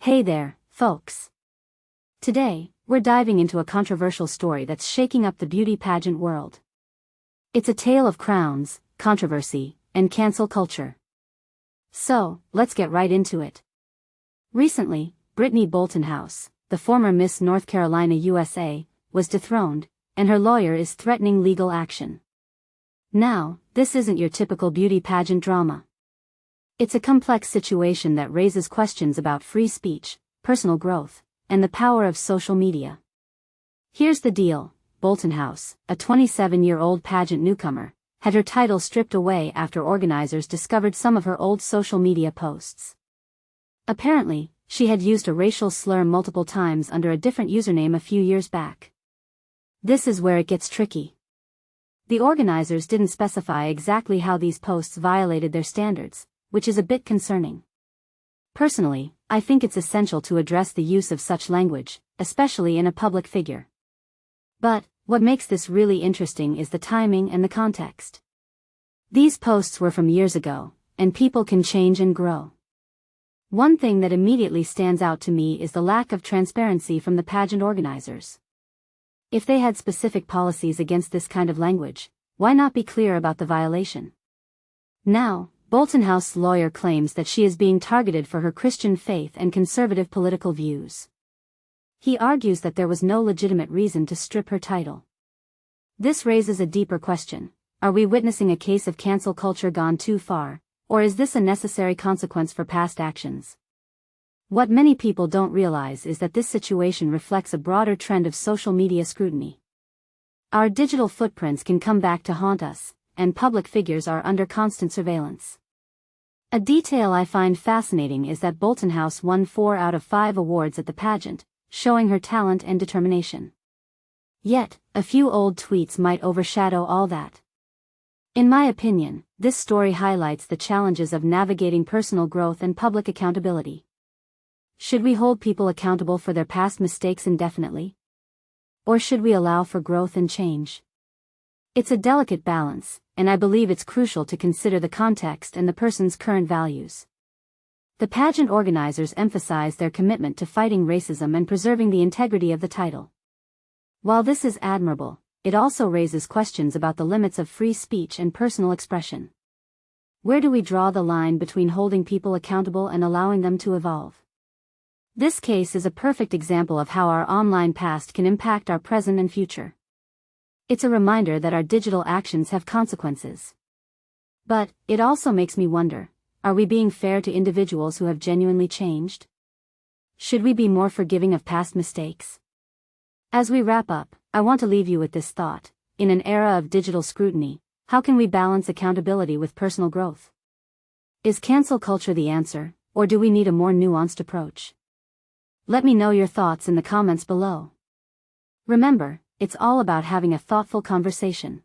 Hey there, folks. Today, we're diving into a controversial story that's shaking up the beauty pageant world. It's a tale of crowns, controversy, and cancel culture. So, let's get right into it. Recently, Brittany Boltonhouse, the former Miss North Carolina USA, was dethroned, and her lawyer is threatening legal action. Now, this isn't your typical beauty pageant drama. It's a complex situation that raises questions about free speech, personal growth, and the power of social media. Here's the deal: Boltonhouse, a 27-year-old pageant newcomer, had her title stripped away after organizers discovered some of her old social media posts. Apparently, she had used a racial slur multiple times under a different username a few years back. This is where it gets tricky. The organizers didn't specify exactly how these posts violated their standards, which is a bit concerning. Personally, I think it's essential to address the use of such language, especially in a public figure. But, what makes this really interesting is the timing and the context. These posts were from years ago, and people can change and grow. One thing that immediately stands out to me is the lack of transparency from the pageant organizers. If they had specific policies against this kind of language, why not be clear about the violation? Now, Boltonhouse's lawyer claims that she is being targeted for her Christian faith and conservative political views. He argues that there was no legitimate reason to strip her title. This raises a deeper question: are we witnessing a case of cancel culture gone too far, or is this a necessary consequence for past actions? What many people don't realize is that this situation reflects a broader trend of social media scrutiny. Our digital footprints can come back to haunt us, and public figures are under constant surveillance. A detail I find fascinating is that Boltonhouse won 4 out of 5 awards at the pageant, showing her talent and determination. Yet, a few old tweets might overshadow all that. In my opinion, this story highlights the challenges of navigating personal growth and public accountability. Should we hold people accountable for their past mistakes indefinitely? Or should we allow for growth and change? It's a delicate balance, and I believe it's crucial to consider the context and the person's current values. The pageant organizers emphasize their commitment to fighting racism and preserving the integrity of the title. While this is admirable, it also raises questions about the limits of free speech and personal expression. Where do we draw the line between holding people accountable and allowing them to evolve? This case is a perfect example of how our online past can impact our present and future. It's a reminder that our digital actions have consequences. But, it also makes me wonder, are we being fair to individuals who have genuinely changed? Should we be more forgiving of past mistakes? As we wrap up, I want to leave you with this thought: in an era of digital scrutiny, how can we balance accountability with personal growth? Is cancel culture the answer, or do we need a more nuanced approach? Let me know your thoughts in the comments below. Remember, it's all about having a thoughtful conversation.